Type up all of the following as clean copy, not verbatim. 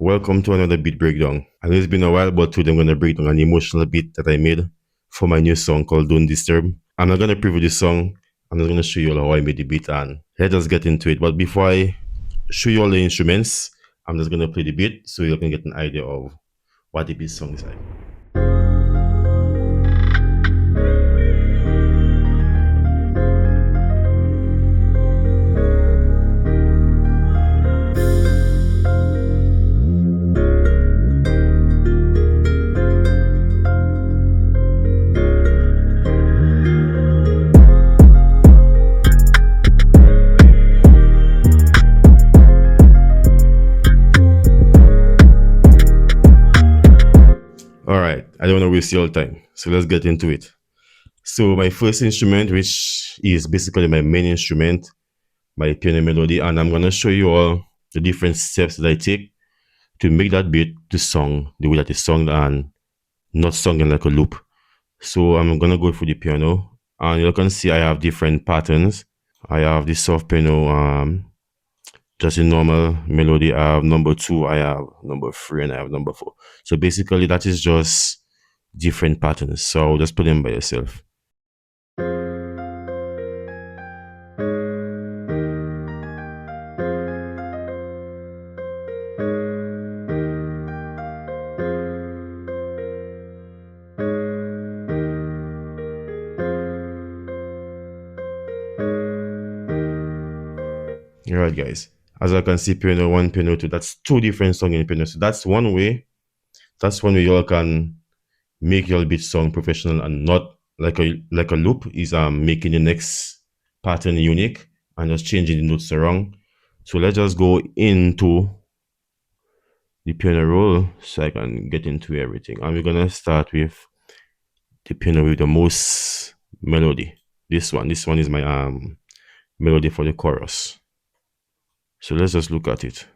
Welcome to another beat breakdown. I know it's been a while, but today I'm going to break down an emotional beat that I made for my new song called Don't Disturb. I'm not going to preview this song. I'm just going to show you all how I made the beat and let us get into it. But before I show you all the instruments, I'm just going to play the beat so you can get an idea of what the beat song is like. All right, I don't want to waste your time, so let's get into it. So my first instrument, which is basically my main instrument, my piano melody, and I'm gonna show you all the different steps that I take to make that beat to song the way that it's sung and not sung like a loop. So I'm gonna go through the piano, and you can see I have different patterns. I have the soft piano, just a normal melody. I have number 2, I have number 3, and I have number 4. So basically that is just different patterns. So I'll just put them by yourself. All right, guys. As I can see, piano 1, piano 2, that's 2 different songs in piano. So that's one way. That's one way you all can make your beat song professional and not like a loop. Is making the next pattern unique and just changing the notes around. So let's just go into the piano roll so I can get into everything. And we're gonna start with the piano with the most melody. This one is my melody for the chorus. So let's just look at it.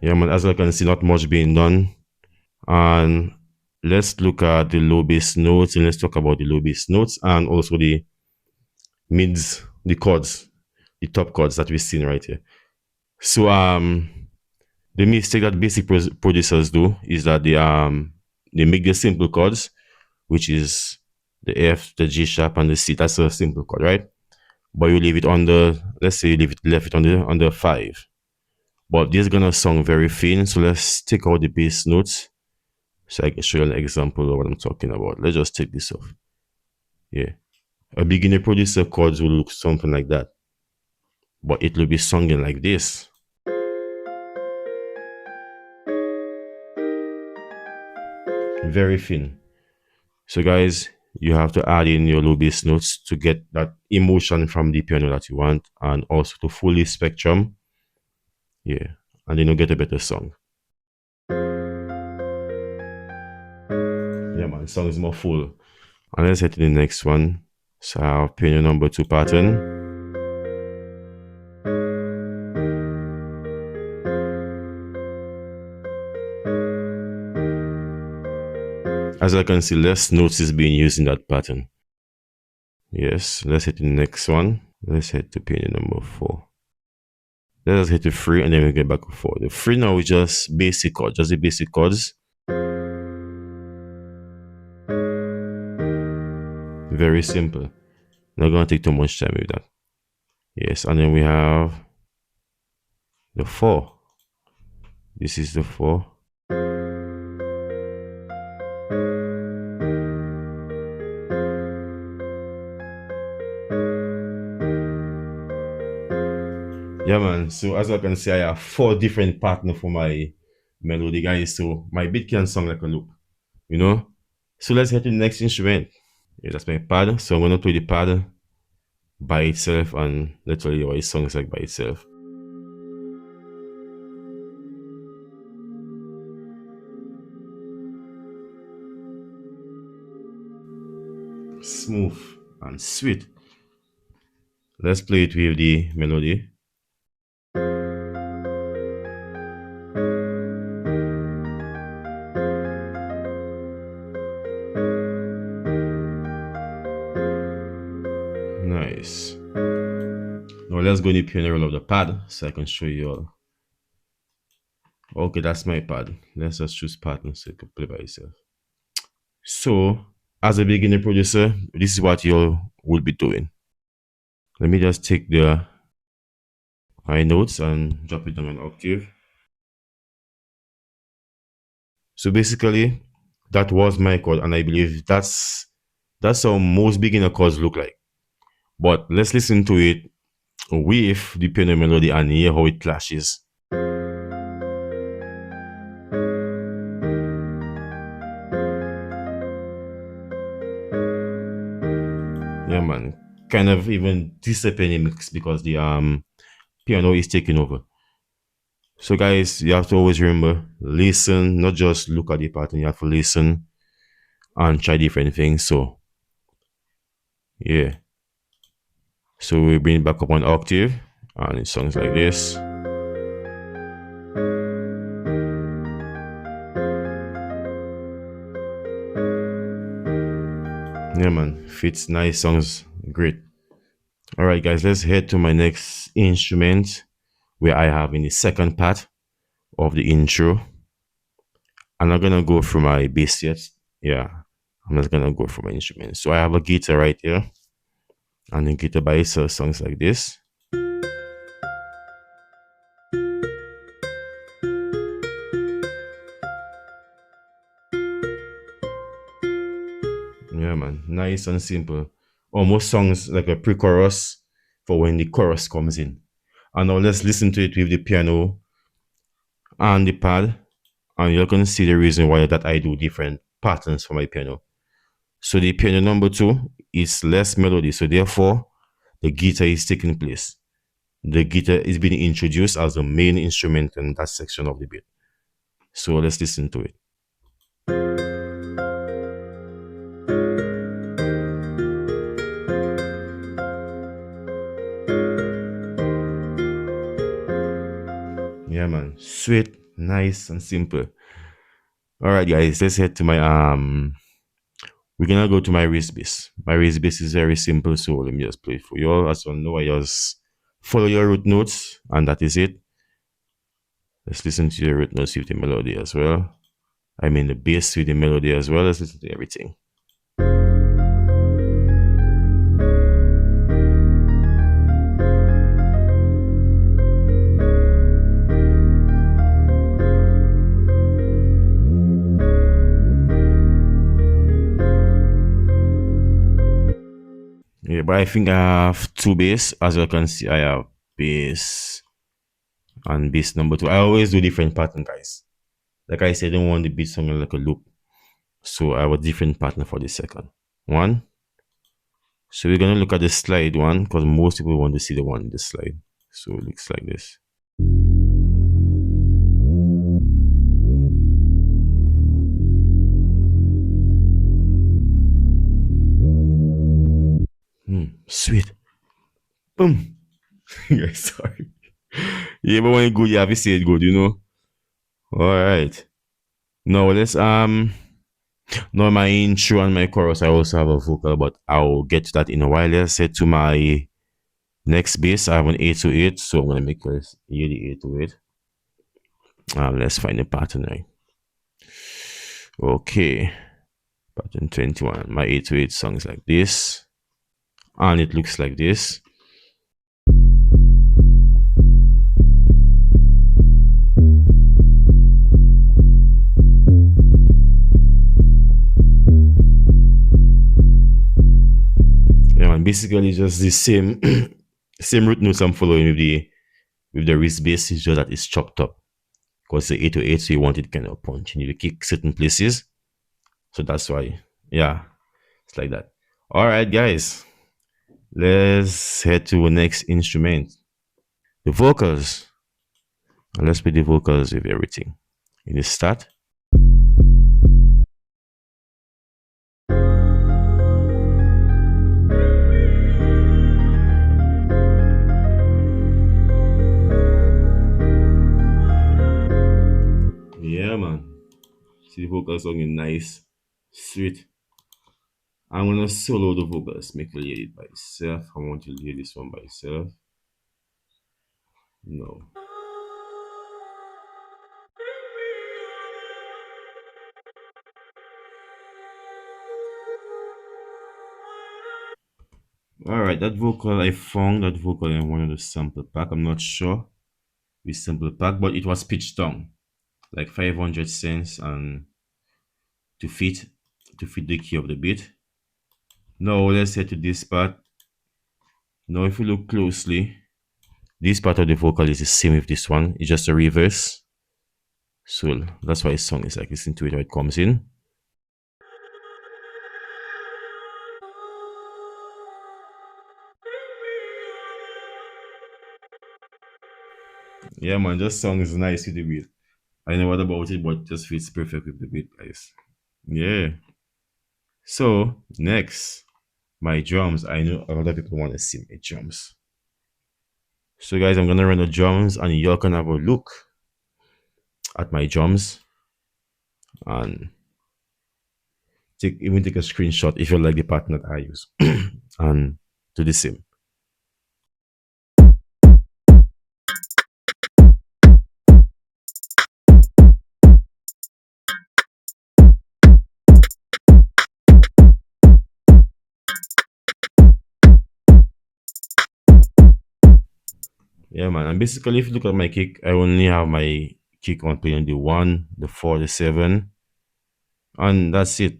Yeah, man, as I can see, not much being done. And let's look at the low bass notes, and let's talk about the low bass notes and also the mids, the chords, the top chords that we've seen right here. So the mistake that basic producers do is that they make the simple chords, which is the F, the G sharp, and the C. That's a simple chord, right? But you leave it on the, let's say you left it on the 5. But this is gonna sound very thin, so let's take out the bass notes so I can show you an example of what I'm talking about. Let's just take this off. Yeah. A beginner producer chords will look something like that, but it will be sung like this. Very thin. So guys, you have to add in your low bass notes to get that emotion from the piano that you want, and also to fully spectrum. Yeah, and then you'll get a better song. Yeah, man, the song is more full. And let's head to the next one. So I have piano number 2 pattern. As I can see, less notes is being used in that pattern. Yes, let's hit the next one. Let's head to piano number 4. Let's hit the 3 and then we get back to 4. The 3 now is just basic chords, just the basic chords. Very simple. Not gonna take too much time with that. Yes, and then we have the 4. This is the 4. Yeah, man. So as I can see, I have 4 different partners for my melody, guys. So my beat can sound like a loop, you know. So let's head to the next instrument. Yeah, that's my pad. So I'm gonna play the pad by itself and literally what it sounds like by itself. Smooth and sweet. Let's play it with the melody. this. Now let's go in the piano roll of the pad so I can show you all. Okay, that's my pad. Let's just choose pattern so you can play by yourself. So, as a beginner producer, this is what you will be doing. Let me just take my notes and drop it down an octave. So basically, that was my chord, and I believe that's how most beginner chords look like. But let's listen to it with the piano melody and hear how it clashes. Yeah, man. Kind of even disappointing mix because the piano is taking over. So guys, you have to always remember, listen, not just look at the pattern, you have to listen and try different things. So yeah. So we bring it back up one octave and it sounds like this. Yeah, man, fits nice, sounds great. All right, guys, let's head to my next instrument where I have in the second part of the intro. I'm not gonna go for my bass yet. Yeah, I'm not gonna go for my instrument. So I have a guitar right here, and the guitar by itself sounds like this. Yeah, man, nice and simple. Almost sounds like a pre-chorus for when the chorus comes in. And now let's listen to it with the piano and the pad, and you're gonna see the reason why that I do different patterns for my piano. So the piano number 2 is less melody, so therefore the guitar is taking place. The guitar is being introduced as the main instrument in that section of the beat. So let's listen to it. Yeah, man, sweet, nice and simple. All right, guys, let's head to my we're gonna go to my wrist bass. My wrist bass is very simple, so let me just play it for you all. As you know, I just follow your root notes, and that is it. Let's listen to your root notes with the melody as well. I mean the bass with the melody as well. Let's listen to everything. Yeah, but I think I have 2 bass. As you can see, I have bass and bass number 2. I always do different pattern, guys. Like I said, I don't want the beat sounding like a loop. So I have a different pattern for the second one. So we're gonna look at the slide one because most people want to see the one in the slide. So it looks like this. Sweet. Boom. Yeah, sorry. Yeah, but when it's good, you have to say it good, you know. Alright. Now let's now my intro and my chorus, I also have a vocal, but I'll get to that in a while. Let's head to my next bass. I have an 808, so I'm gonna make us hear the 808. Let's find the pattern right. Okay. Pattern 21. My 808 sounds like this. And it looks like this. Yeah, and basically just the same same root notes I'm following with the wrist bass. It's just that it's chopped up because it's 808, so you want it kind of punch. You need to kick certain places, so that's why. Yeah, it's like that. All right, guys, let's head to the next instrument, the vocals. And let's play the vocals with everything. In the start. Yeah, man. See the vocal song is nice, sweet, I'm gonna solo the vocals, make you hear it by itself. I want you to hear this one by itself. No. Alright, that vocal, I found that vocal in one of the sample pack. I'm not sure which sample pack, but it was pitched down, like 500 cents and to fit the key of the beat. Now let's head to this part. Now if you look closely, this part of the vocal is the same with this one. It's just a reverse. So that's why the song is like, listen to it how it comes in. Yeah man, this song is nice with the beat. I know what about it, but it just fits perfect with the beat, guys. Yeah. So next, my drums. I know a lot of people want to see my drums. So guys, I'm gonna run the drums and y'all can have a look at my drums and take a screenshot if you like the pattern that I use and do the same. Yeah man, and basically if you look at my kick, I only have my kick on playing the 1, the 4, the 7, and that's it.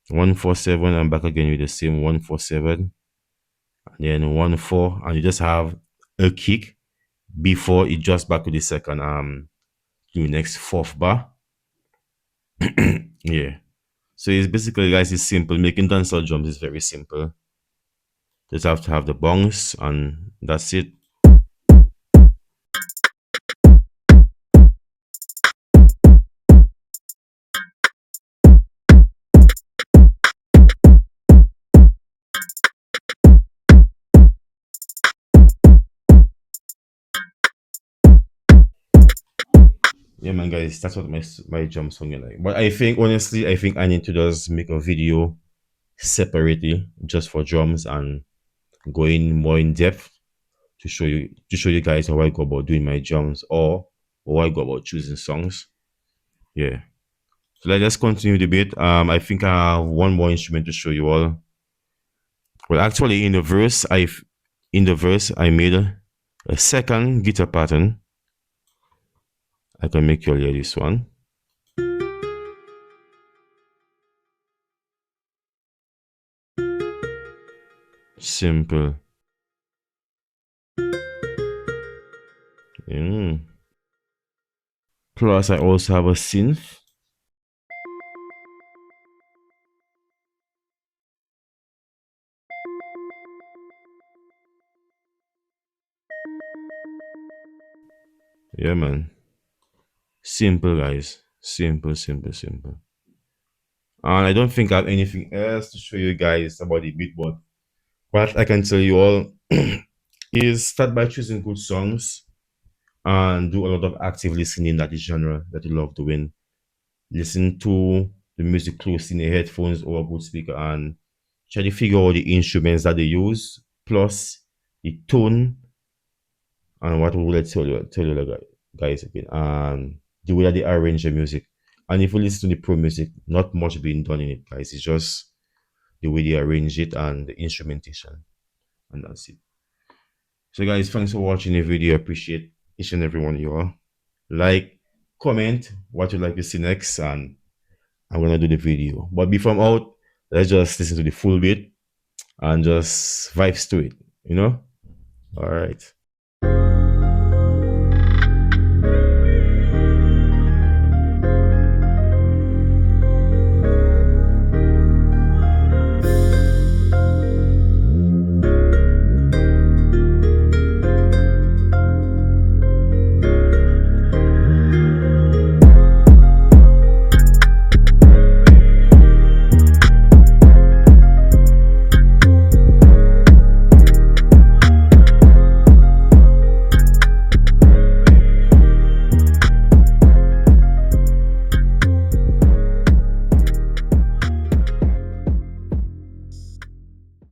1 4 7 and back again with the same 1 4 7, and then 1 4, and you just have a kick before it just back to the second the next fourth bar. Yeah. So it's basically, guys, it's simple. Making dancehall drums is very simple. Just have to have the bongs and that's it. Yeah, man, guys, that's what my drum song is like. But I think honestly, I think I need to just make a video separately just for drums and going more in depth to show you guys how I go about doing my drums or how I go about choosing songs. Yeah. So let's just continue the bit. I think I have one more instrument to show you all. Well, actually, in the verse I made a second guitar pattern. I can make you all hear this one. Simple. Mm. Plus, I also have a synth. Yeah, man. Simple, guys. Simple, simple, simple. And I don't think I have anything else to show you guys about the beat, but what I can tell you all is start by choosing good songs and do a lot of active listening that is genre that you love doing. Listen to the music close in the headphones or a good speaker and try to figure out the instruments that they use, plus the tone and what will I tell you like, guys again, the way that they arrange the music. And if you listen to the pro music, not much being done in it, guys. It's just the way they arrange it and the instrumentation, and that's it. So, guys, thanks for watching the video. I appreciate each and every one of you all. Like, comment what you'd like to see next, and I'm gonna do the video. But before I'm out, let's just listen to the full bit and just vibes to it. All right.